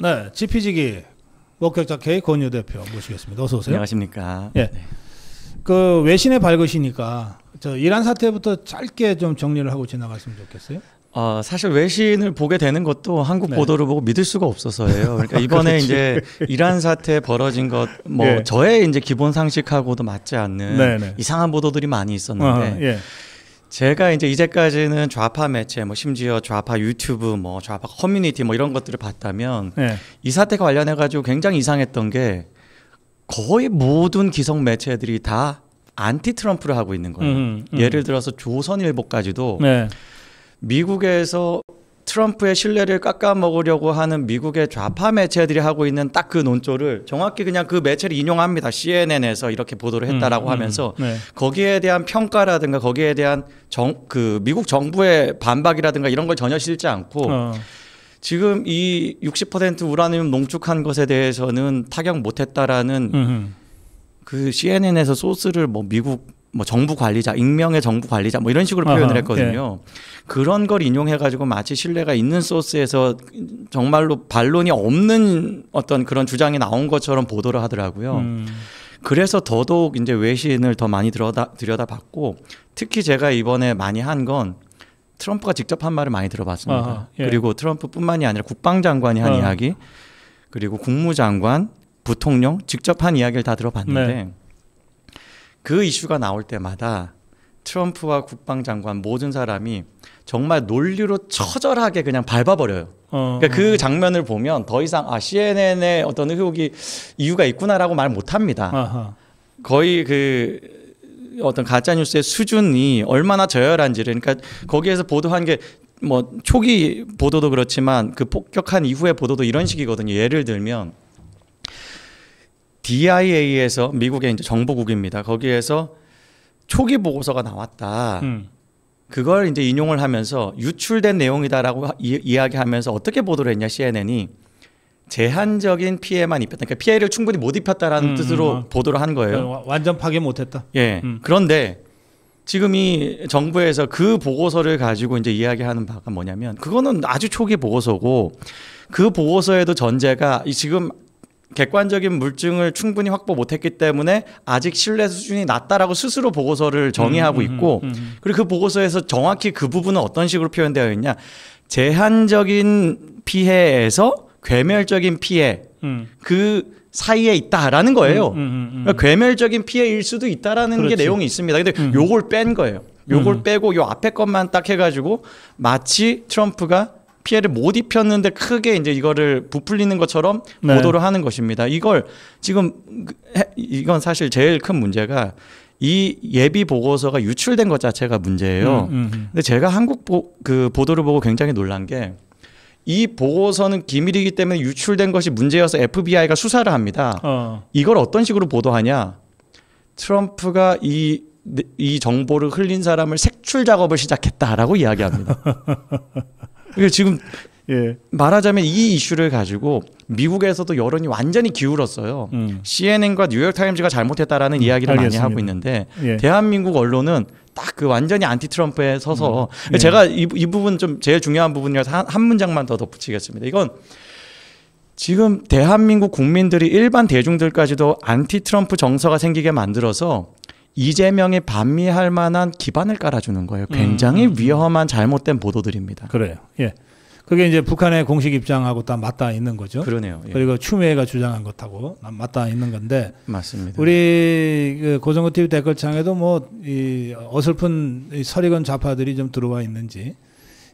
네, 지피지기 목격자 K 권유 대표 모시겠습니다. 어서 오세요. 안녕하십니까. 예. 네. 그 외신에 밝으시니까 저 이란 사태부터 짧게 좀 정리를 하고 지나갔으면 좋겠어요. 사실 외신을 보게 되는 것도 한국 네. 보도를 보고 믿을 수가 없어서예요. 그러니까 이번에 이제 이란 사태 벌어진 것, 뭐 예. 저의 이제 기본 상식하고도 맞지 않는 네네. 이상한 보도들이 많이 있었는데, 예. 제가 이제 이제까지는 좌파 매체, 뭐 심지어 좌파 유튜브, 뭐 좌파 커뮤니티, 뭐 이런 것들을 봤다면 예. 이 사태가 관련해 가지고 굉장히 이상했던 게 거의 모든 기성 매체들이 다 안티 트럼프를 하고 있는 거예요. 예를 들어서 조선일보까지도 네. 미국에서 트럼프의 신뢰를 깎아먹으려고 하는 미국의 좌파 매체들이 하고 있는 딱 그 논조를 정확히 그냥 그 매체를 인용합니다. CNN에서 이렇게 보도를 했다라고 하면서 네. 거기에 대한 평가라든가 거기에 대한 그 미국 정부의 반박이라든가 이런 걸 전혀 실지 않고 지금 이 60% 우라늄 농축한 것에 대해서는 타격 못했다라는 그 CNN에서 소스를 뭐 미국 뭐 정부 관리자, 익명의 정부 관리자 뭐 이런 식으로 표현을 했거든요. 그런 걸 인용해 가지고 마치 신뢰가 있는 소스에서 정말로 반론이 없는 어떤 그런 주장이 나온 것처럼 보도를 하더라고요. 그래서 더더욱 이제 외신을 더 많이 들여다봤고, 특히 제가 이번에 많이 한 건 트럼프가 직접 한 말을 많이 들어봤습니다. 예. 그리고 트럼프뿐만이 아니라 국방장관이 한 이야기, 그리고 국무장관, 부통령 직접 한 이야기를 다 들어봤는데, 네. 그 이슈가 나올 때마다 트럼프와 국방장관 모든 사람이 정말 논리로 처절하게 그냥 밟아버려요. 그러니까 그 장면을 보면 더 이상 CNN의 어떤 의혹이 이유가 있구나라고 말 못합니다. 거의 그 어떤 가짜뉴스의 수준이 얼마나 저열한지를, 그러니까 거기에서 보도한 게 뭐 초기 보도도 그렇지만 그 폭격한 이후의 보도도 이런 식이거든요. 예를 들면 DIA에서 미국의 이제 정보국입니다. 거기에서 초기 보고서가 나왔다. 그걸 이제 인용을 하면서 유출된 내용이다라고 이야기하면서 어떻게 보도를 했냐, CNN이 제한적인 피해만 입혔다. 그러니까 피해를 충분히 못 입혔다라는 뜻으로 보도를 한 거예요. 완전 파괴 못했다. 예. 그런데 지금 이 정부에서 그 보고서를 가지고 이제 이야기하는 바가 뭐냐면, 그거는 아주 초기 보고서고 그 보고서에도 전제가 지금 객관적인 물증을 충분히 확보 못했기 때문에 아직 신뢰 수준이 낮다라고 스스로 보고서를 정의하고 있고, 그리고 그 보고서에서 정확히 그 부분은 어떤 식으로 표현되어 있냐, 제한적인 피해에서 괴멸적인 피해, 그 사이에 있다라는 거예요. 그러니까 괴멸적인 피해일 수도 있다라는 그렇지. 게 내용이 있습니다. 근데 요걸 뺀 거예요. 요걸 빼고 요 앞에 것만 딱 해가지고 마치 트럼프가 피해를 못 입혔는데 크게 이제 이거를 부풀리는 것처럼 네. 보도를 하는 것입니다. 이걸 지금 이건 사실 제일 큰 문제가 이 예비 보고서가 유출된 것 자체가 문제예요. 근데 제가 한국 그 보도를 보고 굉장히 놀란 게, 이 보고서는 기밀이기 때문에 유출된 것이 문제여서 FBI가 수사를 합니다. 이걸 어떤 식으로 보도하냐? 트럼프가 이 정보를 흘린 사람을 색출 작업을 시작했다라고 이야기합니다. 그러니까 지금 말하자면 이 이슈를 가지고 미국에서도 여론이 완전히 기울었어요. CNN과 뉴욕타임즈가 잘못했다라는 이야기를 알겠습니다. 많이 하고 있는데, 예. 대한민국 언론은 딱 그 완전히 안티 트럼프에 서서 제가 이 부분 좀 제일 중요한 부분이라서 한 문장만 더 덧붙이겠습니다. 이건 지금 대한민국 국민들이 일반 대중들까지도 안티 트럼프 정서가 생기게 만들어서 이재명이 반미할 만한 기반을 깔아주는 거예요. 굉장히 위험한 잘못된 보도들입니다. 그래요. 예. 그게 이제 북한의 공식 입장하고 다 맞닿아 있는 거죠. 그러네요. 예. 그리고 추미애가 주장한 것하고 맞닿아 있는 건데, 맞습니다. 우리 그 고정호 TV 댓글창에도 뭐 이 어설픈 이 서리건 좌파들이 좀 들어와 있는지,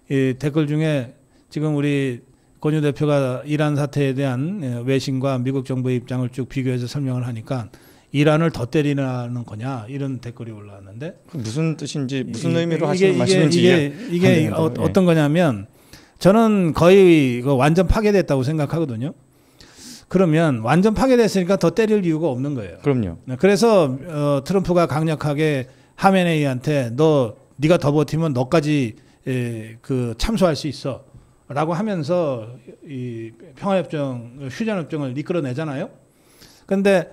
이 댓글 중에 지금 우리 권유 대표가 이란 사태에 대한 외신과 미국 정부의 입장을 쭉 비교해서 설명을 하니까 이란을 더 때리라는 거냐, 이런 댓글이 올라왔는데, 무슨 뜻인지, 무슨 의미로 하시는 말씀인지 이게 어떤 거냐면, 저는 거의 완전 파괴됐다고 생각하거든요. 그러면 완전 파괴됐으니까 더 때릴 이유가 없는 거예요. 그럼요. 그래서 트럼프가 강력하게 하메네이한테 네가 더 버티면 너까지 그 참수할 수 있어라고 하면서 이 평화협정, 휴전협정을 이끌어내잖아요. 그런데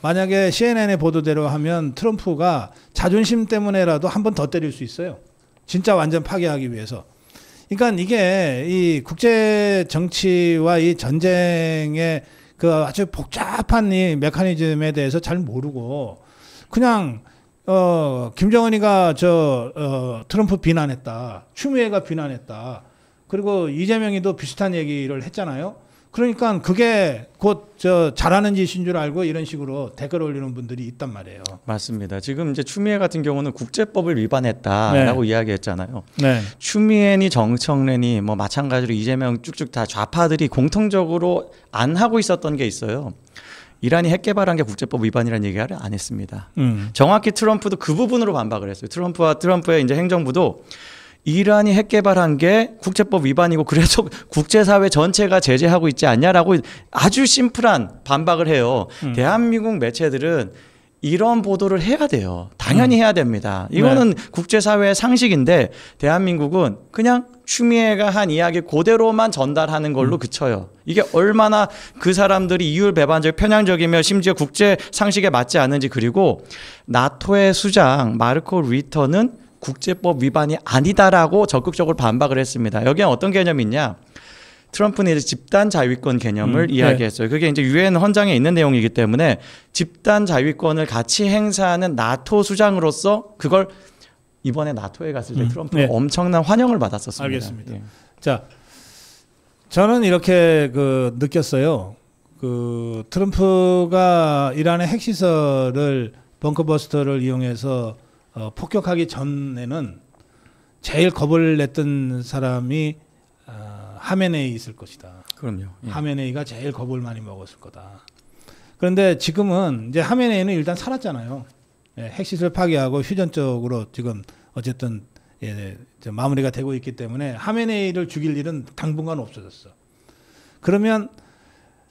만약에 CNN의 보도대로 하면 트럼프가 자존심 때문에라도 한 번 더 때릴 수 있어요. 진짜 완전 파괴하기 위해서. 그러니까 이게 이 국제 정치와 이 전쟁의 그 아주 복잡한 이 메커니즘에 대해서 잘 모르고 그냥 김정은이가 트럼프 비난했다. 추미애가 비난했다. 그리고 이재명이도 비슷한 얘기를 했잖아요. 그러니까 그게 곧 잘하는 짓인 줄 알고 이런 식으로 댓글 올리는 분들이 있단 말이에요. 맞습니다. 지금 이제 추미애 같은 경우는 국제법을 위반했다라고 네. 이야기했잖아요. 네. 추미애니 정청래니 뭐 마찬가지로 이재명 쭉쭉 다 좌파들이 공통적으로 안 하고 있었던 게 있어요. 이란이 핵 개발한 게 국제법 위반이라는 얘기를 안 했습니다. 정확히 트럼프도 그 부분으로 반박을 했어요. 트럼프의 이제 행정부도 이란이 핵 개발한 게 국제법 위반이고 그래서 국제사회 전체가 제재하고 있지 않냐라고 아주 심플한 반박을 해요. 대한민국 매체들은 이런 보도를 해야 돼요. 당연히 해야 됩니다. 이거는 네. 국제사회의 상식인데 대한민국은 그냥 추미애가 한 이야기 그대로만 전달하는 걸로 그쳐요. 이게 얼마나 그 사람들이 이율배반적 편향적이며 심지어 국제 상식에 맞지 않는지. 그리고 나토의 수장 마르코 루이터는 국제법 위반이 아니다라고 적극적으로 반박을 했습니다. 여기에 어떤 개념이 있냐? 트럼프는 이제 집단 자위권 개념을 이야기했어요. 네. 그게 이제 유엔 헌장에 있는 내용이기 때문에 집단 자위권을 같이 행사하는 나토 수장으로서 그걸 이번에 나토에 갔을 때 트럼프가 네. 엄청난 환영을 받았었습니다. 알겠습니다. 예. 자, 저는 이렇게 느꼈어요. 트럼프가 이란의 핵시설을 벙커버스터를 이용해서 폭격하기 전에는 제일 겁을 냈던 사람이 하메네이 있을 것이다. 그럼요. 예. 하메네이가 제일 겁을 많이 먹었을 거다. 그런데 지금은 이제 하메네이는 일단 살았잖아요. 예, 핵시설 파괴하고 휴전적으로 지금 어쨌든 마무리가 되고 있기 때문에 하메네이를 죽일 일은 당분간 없어졌어. 그러면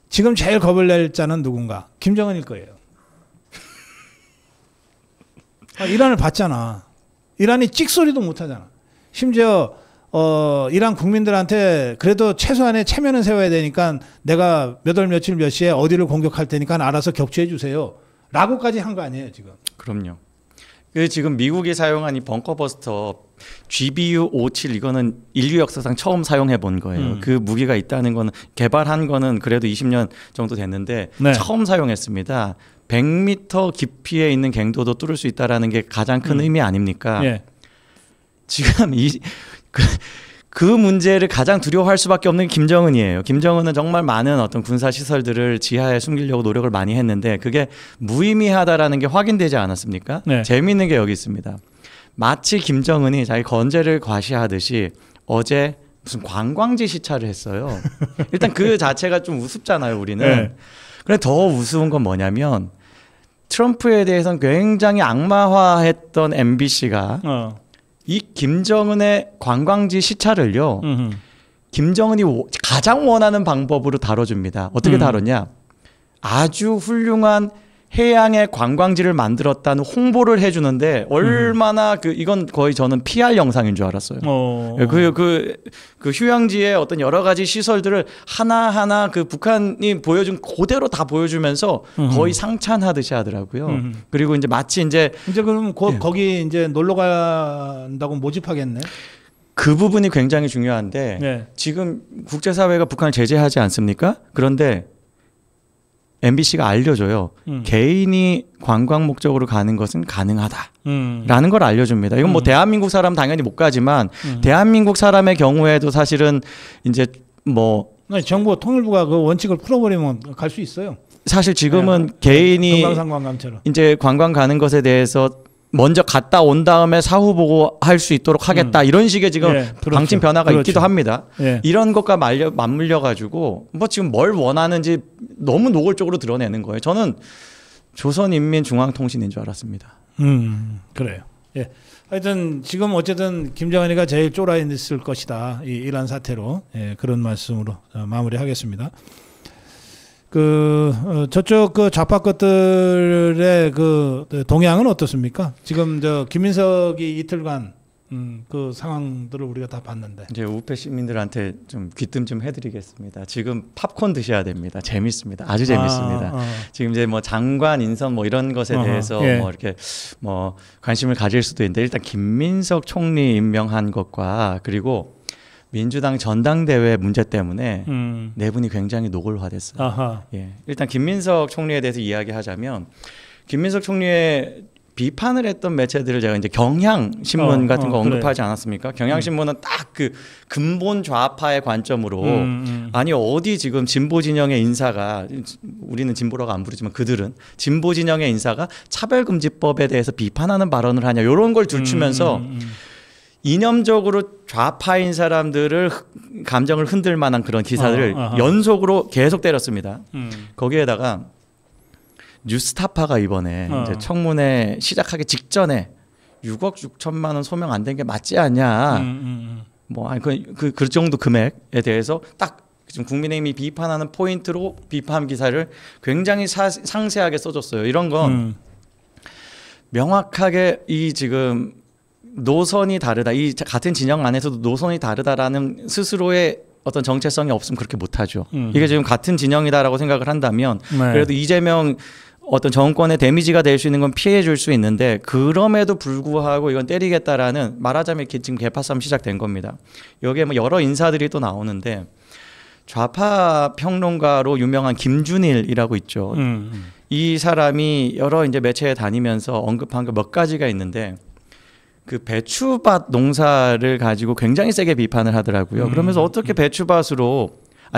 지금 제일 겁을 낼 자는 누군가? 김정은일 거예요. 이란을 봤잖아. 이란이 찍소리도 못하잖아. 심지어 이란 국민들한테 그래도 최소한의 체면은 세워야 되니까 내가 몇 월 며칠 몇 시에 어디를 공격할 테니까 알아서 격추해 주세요. 라고까지 한 거 아니에요 지금. 그럼요. 지금 미국이 사용한 이 벙커버스터 GBU-57 이거는 인류 역사상 처음 사용해 본 거예요. 그 무기가 있다는 거는 개발한 거는 그래도 20년 정도 됐는데 네. 처음 사용했습니다. 100m 깊이에 있는 갱도도 뚫을 수 있다라는 게 가장 큰 의미 아닙니까? 예. 지금 그 문제를 가장 두려워할 수밖에 없는 게 김정은이에요. 김정은은 정말 많은 어떤 군사 시설들을 지하에 숨기려고 노력을 많이 했는데 그게 무의미하다라는 게 확인되지 않았습니까? 네. 재미있는 게 여기 있습니다. 마치 김정은이 자기 건재를 과시하듯이 어제 무슨 관광지 시찰을 했어요. 일단 그 자체가 좀 우습잖아요, 우리는. 네. 그런데 더 우스운 건 뭐냐면 트럼프에 대해서는 굉장히 악마화했던 MBC가 이 김정은의 관광지 시찰을요. 김정은이 가장 원하는 방법으로 다뤄줍니다. 어떻게 다뤘냐? 아주 훌륭한 해양의 관광지를 만들었다는 홍보를 해주는데 얼마나 이건 거의 저는 PR 영상인 줄 알았어요. 그 휴양지의 어떤 여러 가지 시설들을 하나하나 북한이 보여준 그대로 다 보여주면서 거의 상찬하듯이 하더라고요. 그리고 이제 마치 이제 그럼 거기 이제 놀러 간다고 모집하겠네. 그 부분이 굉장히 중요한데 네. 지금 국제사회가 북한을 제재하지 않습니까? 그런데 MBC가 알려줘요. 개인이 관광 목적으로 가는 것은 가능하다라는 걸 알려줍니다. 이건 뭐 대한민국 사람 당연히 못 가지만 대한민국 사람의 경우에도 사실은 이제 뭐 정부 통일부가 그 원칙을 풀어버리면 갈 수 있어요. 사실 지금은 네. 개인이 금강산관광처럼 이제 관광 가는 것에 대해서 먼저 갔다 온 다음에 사후 보고할 수 있도록 하겠다 이런 식의 지금 네, 그렇죠. 방침 변화가 있기도 합니다. 네. 이런 것과 맞물려 가지고 뭐 지금 뭘 원하는지 너무 노골적으로 드러내는 거예요. 저는 조선인민중앙통신인 줄 알았습니다. 그래요. 예. 하여튼 지금 어쨌든 김정은이가 제일 쫄아 있을 것이다. 이 이란 사태로 그런 말씀으로 마무리하겠습니다. 저쪽 좌파 것들의 동향은 어떻습니까? 지금 김민석이 이틀간 그 상황들을 우리가 다 봤는데 이제 우패 시민들한테 좀 귀뜸 좀 해드리겠습니다. 지금 팝콘 드셔야 됩니다. 재밌습니다. 아주 재밌습니다. 지금 이제 뭐 장관 인선 뭐 이런 것에 대해서 예. 뭐 이렇게 뭐 관심을 가질 수도 있는데 일단 김민석 총리 임명한 것과 그리고 민주당 전당대회 문제 때문에 내분이 굉장히 노골화됐어요. 아하. 예. 일단 김민석 총리에 대해서 이야기하자면 김민석 총리의 비판을 했던 매체들을 제가 이제 경향신문 같은 거 언급하지 않았습니까? 경향신문은 딱 그 근본 좌파의 관점으로 아니 어디 지금 진보 진영의 인사가 우리는 진보라고 안 부르지만 그들은 진보 진영의 인사가 차별금지법에 대해서 비판하는 발언을 하냐 이런 걸 들추면서 이념적으로 좌파인 사람들을 감정을 흔들 만한 그런 기사들을 연속으로 계속 때렸습니다. 거기에다가 뉴스타파가 이번에 이제 청문회 시작하기 직전에 6억 6천만 원 소명 안 된 게 맞지 않냐. 뭐 아니 그 정도 금액에 대해서 딱 지금 국민의힘이 비판하는 포인트로 비판 기사를 굉장히 상세하게 써줬어요. 이런 건 명확하게 이 지금 노선이 다르다. 이 같은 진영 안에서도 노선이 다르다라는 스스로의 어떤 정체성이 없으면 그렇게 못하죠. 이게 지금 같은 진영이다라고 생각을 한다면 그래도 이재명 어떤 정권의 데미지가 될 수 있는 건 피해 줄 수 있는데 그럼에도 불구하고 이건 때리겠다라는 말하자면 지금 개파 싸움 시작된 겁니다. 여기에 뭐 여러 인사들이 또 나오는데 좌파 평론가로 유명한 김준일이라고 있죠. 이 사람이 여러 이제 매체에 다니면서 언급한 거 몇 가지가 있는데 그 배추밭 농사를 가지고 굉장히 세게 비판을 하더라고요. 그러면서 어떻게 배추밭으로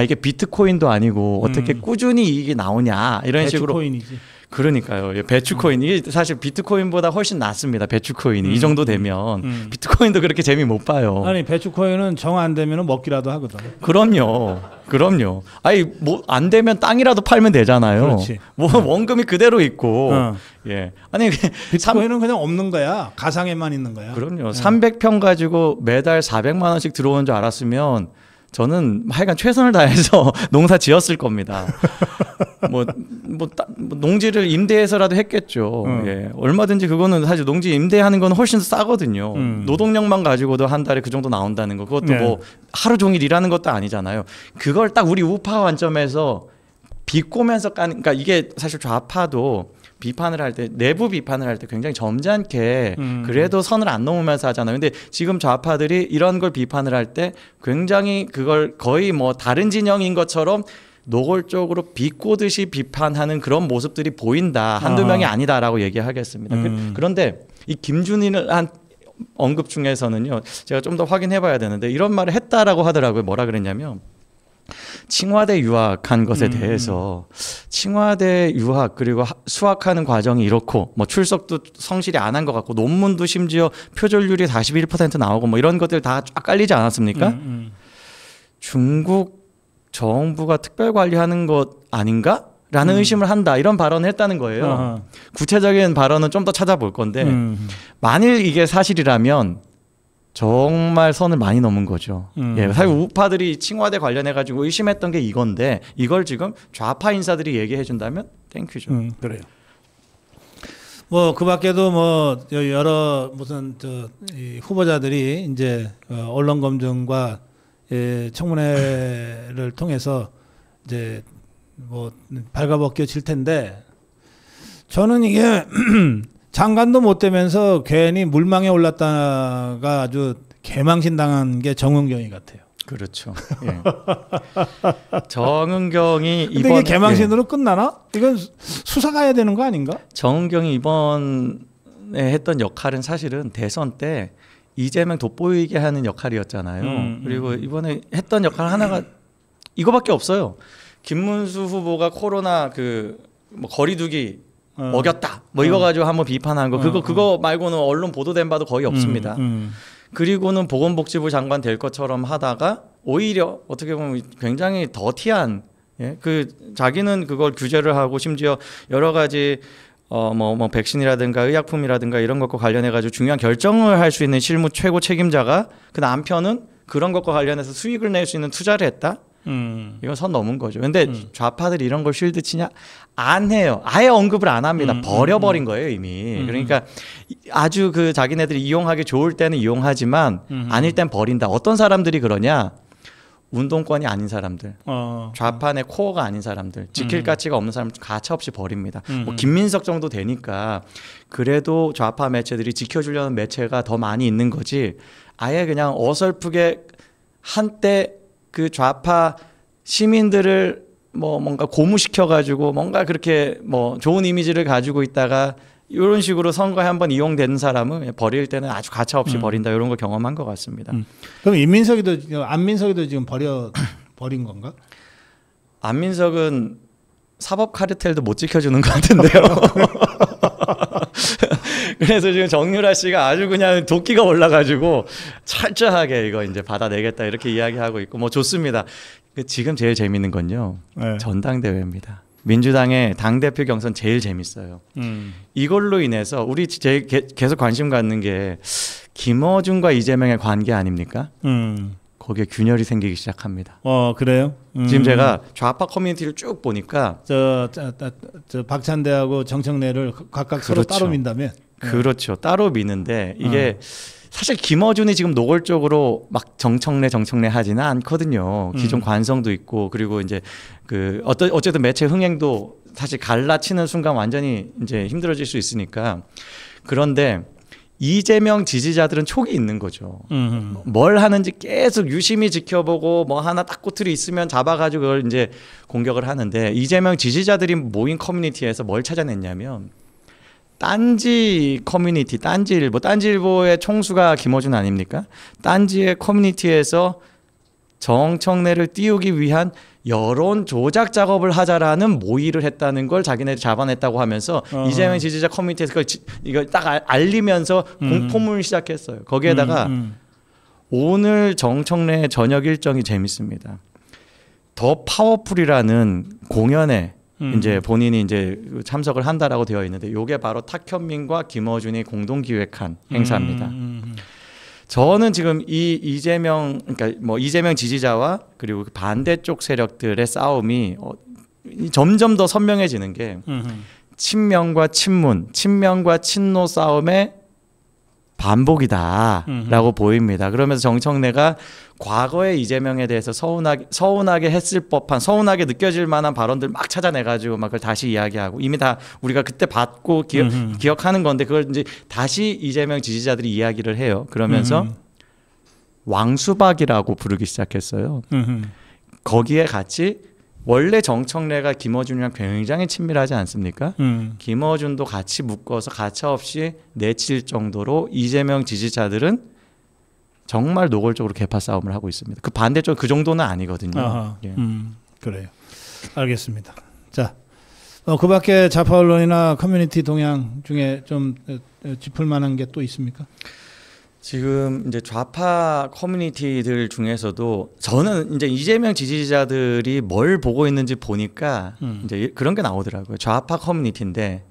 이게 비트코인도 아니고 어떻게 꾸준히 이익이 나오냐 이런 식으로. 배추코인이지. 그러니까요. 배추코인 이게 사실 비트코인보다 훨씬 낫습니다. 배추코인이 이 정도 되면 비트코인도 그렇게 재미 못 봐요. 아니 배추코인은 정 안 되면 먹기라도 하거든. 그럼요. 아니 뭐 안 되면 땅이라도 팔면 되잖아요. 그렇지. 뭐 원금이 그대로 있고. 예. 아니 비트코인은 그냥 없는 거야. 가상에만 있는 거야. 그럼요. 300평 가지고 매달 400만 원씩 들어오는 줄 알았으면 저는 하여간 최선을 다해서 농사 지었을 겁니다. 뭐 농지를 임대해서라도 했겠죠. 예. 얼마든지 그거는 사실 농지 임대하는 건 훨씬 더 싸거든요. 노동력만 가지고도 한 달에 그 정도 나온다는 거. 그것도 뭐 하루 종일 일하는 것도 아니잖아요. 그걸 딱 우리 우파 관점에서 비꼬면서 까는, 그러니까 이게 사실 좌파도 비판을 할 때 내부 비판을 할 때 굉장히 점잖게 그래도 선을 안 넘으면서 하잖아요. 근데 지금 좌파들이 이런 걸 비판을 할 때 굉장히 그걸 거의 뭐 다른 진영인 것처럼 노골적으로 비꼬듯이 비판하는 그런 모습들이 보인다. 한두 명이 아니다라고 얘기하겠습니다. 그런데 이 김준일 한 언급 중에서는요. 제가 좀 더 확인해 봐야 되는데 이런 말을 했다라고 하더라고요. 뭐라 그랬냐면 칭화대 유학한 것에 대해서 칭화대 유학 그리고 수학하는 과정이 이렇고 뭐 출석도 성실히 안 한 것 같고 논문도 심지어 표절률이 41% 나오고 뭐 이런 것들 다 쫙 깔리지 않았습니까? 중국 정부가 특별 관리하는 것 아닌가? 라는 의심을 한다. 이런 발언을 했다는 거예요. 구체적인 발언은 좀 더 찾아볼 건데 만일 이게 사실이라면 정말 선을 많이 넘은 거죠. 예, 사실 우파들이 칭화대 관련해 가지고 의심했던 게 이건데 이걸 지금 좌파 인사들이 얘기해 준다면 땡큐죠. 그래요. 뭐 그밖에도 뭐 여러 무슨 이 후보자들이 이제 언론 검증과 청문회를 통해서 이제 뭐 발가벗겨질 텐데 저는 이게 장관도 못 되면서 괜히 물망에 올랐다가 아주 개망신 당한 게 정은경이 같아요. 그렇죠. 예. 정은경이 근데 이게 개망신으로 끝나나? 이건 수사 가야 되는 거 아닌가? 정은경이 이번에 했던 역할은 사실은 대선 때 이재명 돋보이게 하는 역할이었잖아요. 그리고 이번에 했던 역할 하나가 이거밖에 없어요. 김문수 후보가 코로나 뭐 거리두기 먹였다. 뭐 이거 가지고 한번 비판한 거. 그거 말고는 언론 보도된 바도 거의 없습니다. 그리고는 보건복지부 장관 될 것처럼 하다가 오히려 어떻게 보면 굉장히 더티한 자기는 그걸 규제를 하고 심지어 여러 가지 뭐 백신이라든가 의약품이라든가 이런 것과 관련해 가지고 중요한 결정을 할 수 있는 실무 최고 책임자가 그 남편은 그런 것과 관련해서 수익을 낼 수 있는 투자를 했다. 이건 선 넘은 거죠. 근데 좌파들이 이런 걸 쉴드 치냐? 안 해요. 아예 언급을 안 합니다. 버려버린 거예요 이미. 그러니까 아주 자기네들이 이용하기 좋을 때는 이용하지만 아닐 땐 버린다. 어떤 사람들이 그러냐? 운동권이 아닌 사람들, 좌판의 코어가 아닌 사람들, 지킬 가치가 없는 사람 가차없이 버립니다. 뭐 김민석 정도 되니까 그래도 좌파 매체들이 지켜주려는 매체가 더 많이 있는 거지. 아예 그냥 어설프게 한때 그 좌파 시민들을 뭔가 고무시켜가지고 뭔가 그렇게 좋은 이미지를 가지고 있다가 이런 식으로 선거에 한번 이용된 사람은 버릴 때는 아주 가차없이 버린다 이런 걸 경험한 것 같습니다. 그럼 안민석이도 지금 버린 건가? 안민석은 사법 카르텔도 못 지켜주는 것 같은데요. 그래서 지금 정유라 씨가 아주 그냥 도끼가 올라가지고 철저하게 이거 이제 받아내겠다 이렇게 이야기하고 있고 좋습니다. 지금 제일 재밌는 건요. 네. 전당대회입니다. 민주당의 당대표 경선 제일 재밌어요. 이걸로 인해서 우리 계속 관심 갖는 게 김어준과 이재명의 관계 아닙니까? 거기에 균열이 생기기 시작합니다. 그래요? 지금 제가 좌파 커뮤니티를 쭉 보니까 저 박찬대하고 정청래를 각각 서로 따로 민다며? 그렇죠. 따로 미는데 이게 사실 김어준이 지금 노골적으로 막 정청래 하지는 않거든요. 기존 관성도 있고 그리고 이제 어쨌든 매체 흥행도 사실 갈라치는 순간 완전히 이제 힘들어질 수 있으니까. 그런데 이재명 지지자들은 촉이 있는 거죠. 뭘 하는지 계속 유심히 지켜보고 하나 딱 꼬투리 있으면 잡아가지고 그걸 이제 공격을 하는데 이재명 지지자들이 모인 커뮤니티에서 뭘 찾아냈냐면 딴지 커뮤니티, 딴지일보의 총수가 김어준 아닙니까? 딴지의 커뮤니티에서 정청래를 띄우기 위한 여론 조작 작업을 하자라는 모의를 했다는 걸 자기네들이 잡아냈다고 하면서 이재명 지지자 커뮤니티에서 이걸 딱 알리면서 공포문을 시작했어요. 거기에다가 오늘 정청래 저녁 일정이 재밌습니다. 더 파워풀이라는 공연에 이제 본인이 이제 참석을 한다라고 되어 있는데 이게 바로 탁현민과 김어준이 공동 기획한 행사입니다. 저는 지금 이재명 이재명 지지자와 그리고 반대쪽 세력들의 싸움이 점점 더 선명해지는 게 친명과 친문, 친명과 친노 싸움의 반복이다라고 보입니다. 그러면서 정청래가 과거에 이재명에 대해서 서운하게 했을 법한, 서운하게 느껴질 만한 발언들 막 찾아내가지고 막 그걸 다시 이야기하고 이미 다 우리가 그때 봤고 기억하는 건데 그걸 이제 다시 이재명 지지자들이 이야기를 해요. 그러면서 왕수박이라고 부르기 시작했어요. 거기에 같이 원래 정청래가 김어준이랑 굉장히 친밀하지 않습니까? 김어준도 같이 묶어서 가차없이 내칠 정도로 이재명 지지자들은 정말 노골적으로 계파 싸움을 하고 있습니다. 그 반대쪽 그 정도는 아니거든요. 예. 그래요. 알겠습니다. 자, 그 밖에 좌파 언론이나 커뮤니티 동향 중에 좀 짚을 만한 게 또 있습니까? 지금 이제 좌파 커뮤니티들 중에서도 저는 이제 이재명 지지자들이 뭘 보고 있는지 보니까 이제 그런 게 나오더라고요. 좌파 커뮤니티인데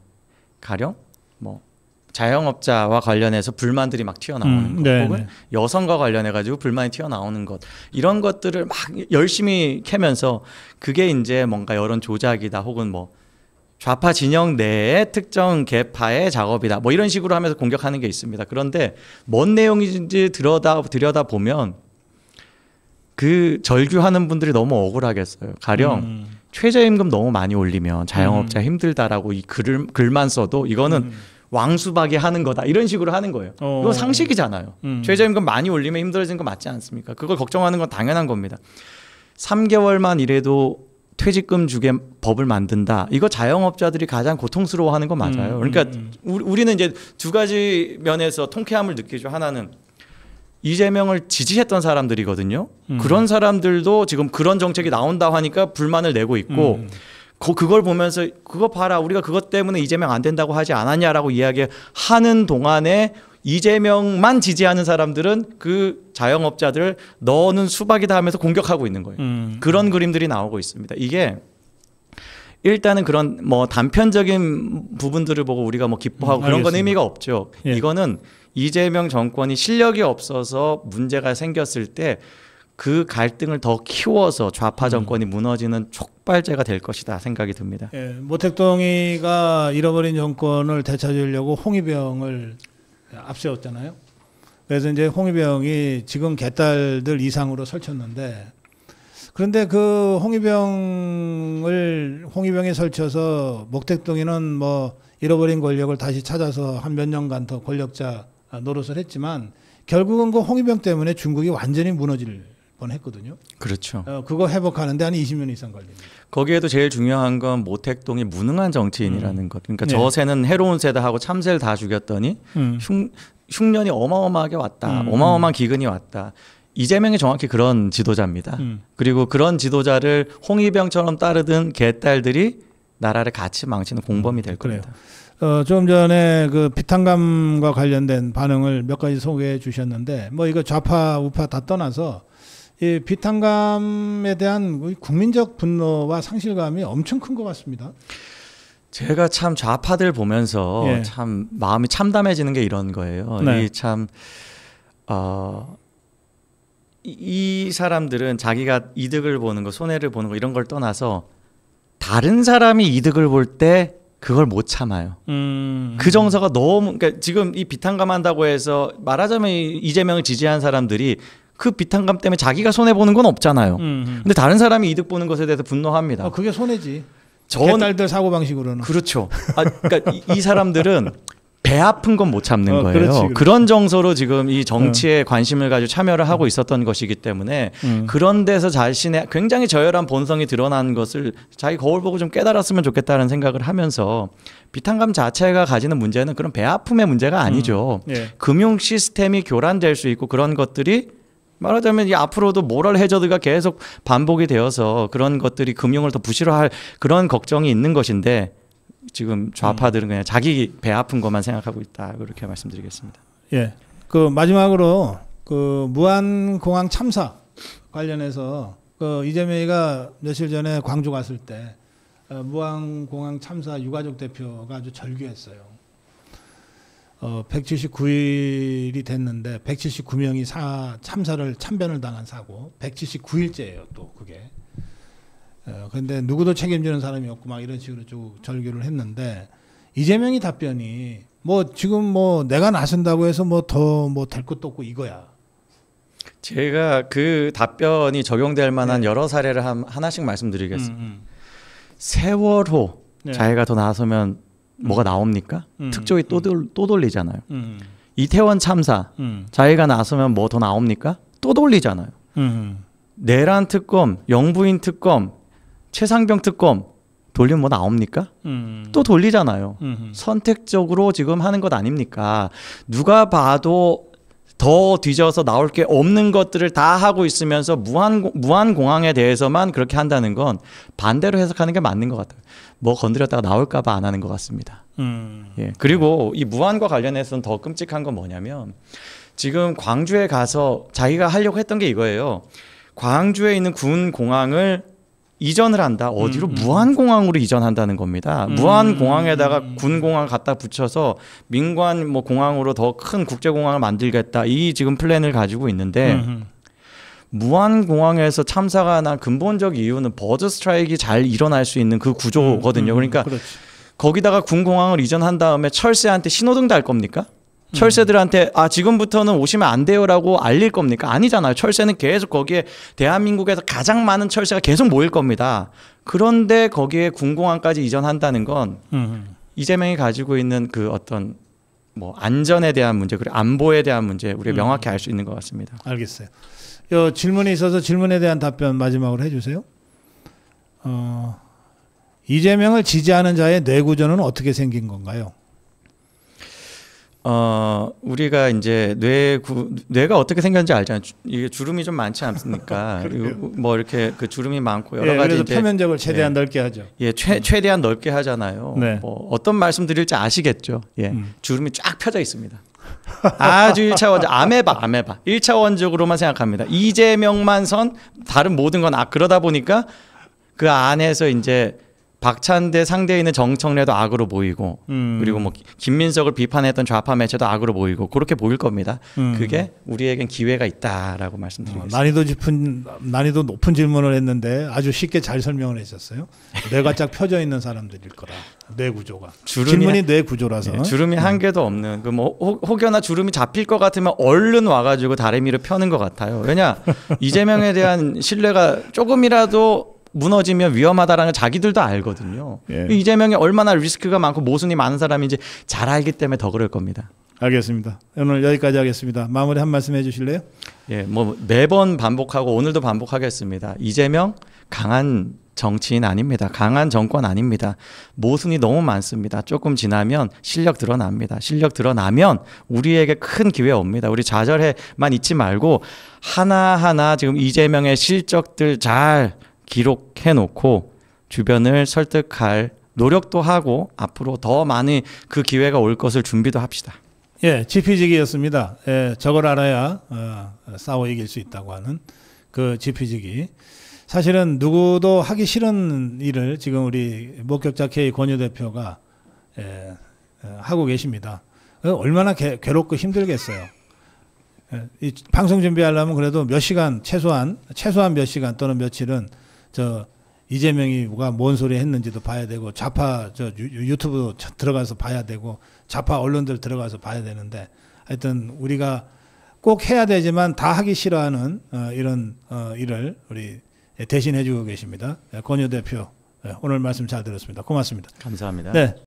가령 자영업자와 관련해서 불만들이 막 튀어나오는 것, 혹은 여성과 관련해 가지고 불만이 튀어나오는 것, 이런 것들을 막 열심히 캐면서 그게 이제 뭔가 여론 조작이다, 혹은 좌파 진영 내의 특정 계파의 작업이다, 이런 식으로 하면서 공격하는 게 있습니다. 그런데 뭔 내용인지 들여다 보면 그 절규하는 분들이 너무 억울하겠어요. 가령 최저임금 너무 많이 올리면 자영업자 힘들다라고 이 글만 써도 이거는 왕수박이 하는 거다, 이런 식으로 하는 거예요. 이건 상식이잖아요. 최저임금 많이 올리면 힘들어지는 거 맞지 않습니까? 그걸 걱정하는 건 당연한 겁니다. 3개월만 일해도 퇴직금 주게 법을 만든다. 이거 자영업자들이 가장 고통스러워하는 거 맞아요. 그러니까 우리는 이제 두 가지 면에서 통쾌함을 느끼죠. 하나는 이재명을 지지했던 사람들이거든요. 그런 사람들도 지금 그런 정책이 나온다고 하니까 불만을 내고 있고 그걸 보면서 그거 봐라, 우리가 그것 때문에 이재명 안 된다고 하지 않았냐라고 이야기하는 동안에 이재명만 지지하는 사람들은 그 자영업자들을 너는 수박이다 하면서 공격하고 있는 거예요. 그런 그림들이 나오고 있습니다. 이게 일단은 그런 단편적인 부분들을 보고 우리가 기뻐하고 그런 건 의미가 없죠. 예. 이거는 이재명 정권이 실력이 없어서 문제가 생겼을 때 그 갈등을 더 키워서 좌파 정권이 무너지는 촉발제가 될 것이다 생각이 듭니다. 예, 모택동이가 잃어버린 정권을 되찾으려고 홍위병을 앞세웠잖아요. 그래서 이제 홍위병이 지금 개딸들 이상으로 설쳤는데, 그런데 그 홍위병에 설쳐서 모택동이는 잃어버린 권력을 다시 찾아서 한 몇 년간 더 권력자 노릇을 했지만 결국은 그 홍위병 때문에 중국이 완전히 무너질 번 했거든요. 그렇죠. 그거 회복하는데 한 20년 이상 걸립니다. 거기에도 제일 중요한 건 모택동이 무능한 정치인이라는 것. 그러니까 저 새는 해로운 새다 하고 참새를 다 죽였더니 흉년이 어마어마하게 왔다. 어마어마한 기근이 왔다. 이재명이 정확히 그런 지도자입니다. 그리고 그런 지도자를 홍위병처럼 따르던 개딸들이 나라를 같이 망치는 공범이 될 겁니다. 좀 전에 그 비탄감과 관련된 반응을 몇 가지 소개해 주셨는데 뭐 이거 좌파 우파 다 떠나서 이 비탄감에 대한 국민적 분노와 상실감이 엄청 큰 것 같습니다. 제가 참 좌파들 보면서 참 마음이 참담해지는 게 이런 거예요. 네. 이 사람들은 자기가 이득을 보는 거, 손해를 보는 거 이런 걸 떠나서 다른 사람이 이득을 볼 때 그걸 못 참아요. 그 정서가 너무, 그러니까 지금 이 비탄감 한다고 해서 말하자면 이재명을 지지한 사람들이 그 비탄감 때문에 자기가 손해 보는 건 없잖아요. 근데 다른 사람이 이득 보는 것에 대해서 분노합니다. 그게 손해지. 개딸들 사고 방식으로는. 그렇죠. 그러니까 이 사람들은 배 아픈 건 못 참는 거예요. 그렇지. 그런 정서로 지금 이 정치에 관심을 가지고 참여를 하고 있었던 것이기 때문에 그런 데서 자신의 굉장히 저열한 본성이 드러난 것을 자기 거울 보고 좀 깨달았으면 좋겠다는 생각을 하면서 비탄감 자체가 가지는 문제는 그런 배 아픔의 문제가 아니죠. 금융 시스템이 교란될 수 있고 그런 것들이 말하자면 이 앞으로도 모럴 해저드가 계속 반복이 되어서 그런 것들이 금융을 더 부실화할 그런 걱정이 있는 것인데 지금 좌파들은 그냥 자기 배 아픈 것만 생각하고 있다. 그렇게 말씀드리겠습니다. 예. 그 마지막으로 그 무안공항 참사 관련해서 그 이재명이가 며칠 전에 광주 갔을 때 무안공항 참사 유가족 대표가 아주 절규했어요. 179일이 됐는데 179명이 참변을 당한 사고 179일째예요. 또 그게. 근데 누구도 책임지는 사람이 없고 막 이런 식으로 쭉 절규를 했는데 이재명이 답변이 뭐 지금 뭐 내가 나선다고 해서 뭐 더 뭐 될 것도 없고 이거야. 제가 그 답변이 적용될 만한 여러 사례를 하나씩 말씀드리겠습니다. 세월호 자기가 더 나서면 뭐가 나옵니까? 특조위 또 돌리잖아요. 이태원 참사 자기가 나서면 뭐 더 나옵니까? 또 돌리잖아요. 내란 특검, 영부인 특검, 최상병 특검 돌리면 뭐 나옵니까? 또 돌리잖아요. 선택적으로 지금 하는 것 아닙니까? 누가 봐도 더 뒤져서 나올 게 없는 것들을 다 하고 있으면서 무한공항에 대해서만 그렇게 한다는 건 반대로 해석하는 게 맞는 것 같아요. 뭐 건드렸다가 나올까 봐 안 하는 것 같습니다. 예. 그리고 이 무한과 관련해서는 더 끔찍한 건 뭐냐면 지금 광주에 가서 자기가 하려고 했던 게 이거예요. 광주에 있는 군 공항을 이전을 한다. 어디로? 무안공항으로 이전한다는 겁니다. 무안공항에다가 군공항 갖다 붙여서 민관 뭐 공항으로 더 큰 국제공항을 만들겠다. 이 지금 플랜을 가지고 있는데 무안공항에서 참사가 난 근본적 이유는 버드 스트라이크가 잘 일어날 수 있는 그 구조거든요. 그러니까 그렇지. 거기다가 군공항을 이전한 다음에 철새한테 신호등 달 겁니까? 철새들한테 지금부터는 오시면 안 돼요라고 알릴 겁니까? 아니잖아요. 철새는 계속 거기에 대한민국에서 가장 많은 철새가 계속 모일 겁니다. 그런데 거기에 군공항까지 이전한다는 건 이재명이 가지고 있는 그 어떤 뭐 안전에 대한 문제 그리고 안보에 대한 문제 우리가 명확히 알 수 있는 것 같습니다. 알겠어요. 질문이 있어서 질문에 대한 답변 마지막으로 해주세요. 이재명을 지지하는 자의 뇌구조는 어떻게 생긴 건가요? 우리가 이제 뇌가 어떻게 생겼는지 알잖아요. 이게 주름이 좀 많지 않습니까? 그리고 뭐 이렇게 그 주름이 많고 여러 가지 그래서 이제 표면적을 최대한 넓게 하죠. 최대한 넓게 하잖아요. 네. 뭐 어떤 말씀 드릴지 아시겠죠? 주름이 쫙 펴져 있습니다. 아주 1차원적 아메바 1차원적으로만 생각합니다. 이재명만 선 다른 모든 건 그러다 보니까 그 안에서 이제 박찬대 상대에 있는 정청래도 악으로 보이고 그리고 뭐 김민석을 비판했던 좌파 매체도 악으로 보이고 그렇게 보일 겁니다. 그게 우리에겐 기회가 있다라고 말씀드리겠습니다. 난이도 높은 질문을 했는데 아주 쉽게 잘 설명을 했었어요. 뇌가 쫙 펴져 있는 사람들일 거라. 뇌 구조가. 질문이 뇌 구조라서. 주름이 한 개도 없는 그 뭐 혹여나 주름이 잡힐 것 같으면 얼른 와가지고 다리미를 펴는 것 같아요. 왜냐 이재명에 대한 신뢰가 조금이라도 무너지면 위험하다라는 걸 자기들도 알거든요. 이재명이 얼마나 리스크가 많고 모순이 많은 사람인지 잘 알기 때문에 더 그럴 겁니다. 알겠습니다. 오늘 여기까지 하겠습니다. 마무리 한 말씀 해주실래요? 예, 뭐 매번 반복하고 오늘도 반복하겠습니다. 이재명 강한 정치인 아닙니다. 강한 정권 아닙니다. 모순이 너무 많습니다. 조금 지나면 실력 드러납니다. 실력 드러나면 우리에게 큰 기회 옵니다. 우리 좌절해만 있지 말고 하나하나 지금 이재명의 실적들 잘 기록해 놓고 주변을 설득할 노력도 하고 앞으로 더 많은 그 기회가 올 것을 준비도 합시다. 예, 지피지기였습니다. 예, 저걸 알아야 싸워 이길 수 있다고 하는 그 지피지기. 사실은 누구도 하기 싫은 일을 지금 우리 목격자 K 권유 대표가 하고 계십니다. 얼마나 괴롭고 힘들겠어요. 이 방송 준비하려면 그래도 몇 시간 최소한 몇 시간 또는 며칠은 저 이재명이가 뭔 소리 했는지도 봐야 되고 좌파 저 유튜브 들어가서 봐야 되고 좌파 언론들 들어가서 봐야 되는데 하여튼 우리가 꼭 해야 되지만 다 하기 싫어하는 이런 일을 우리 대신해 주고 계십니다. 권유 대표 오늘 말씀 잘 들었습니다. 고맙습니다. 감사합니다. 네.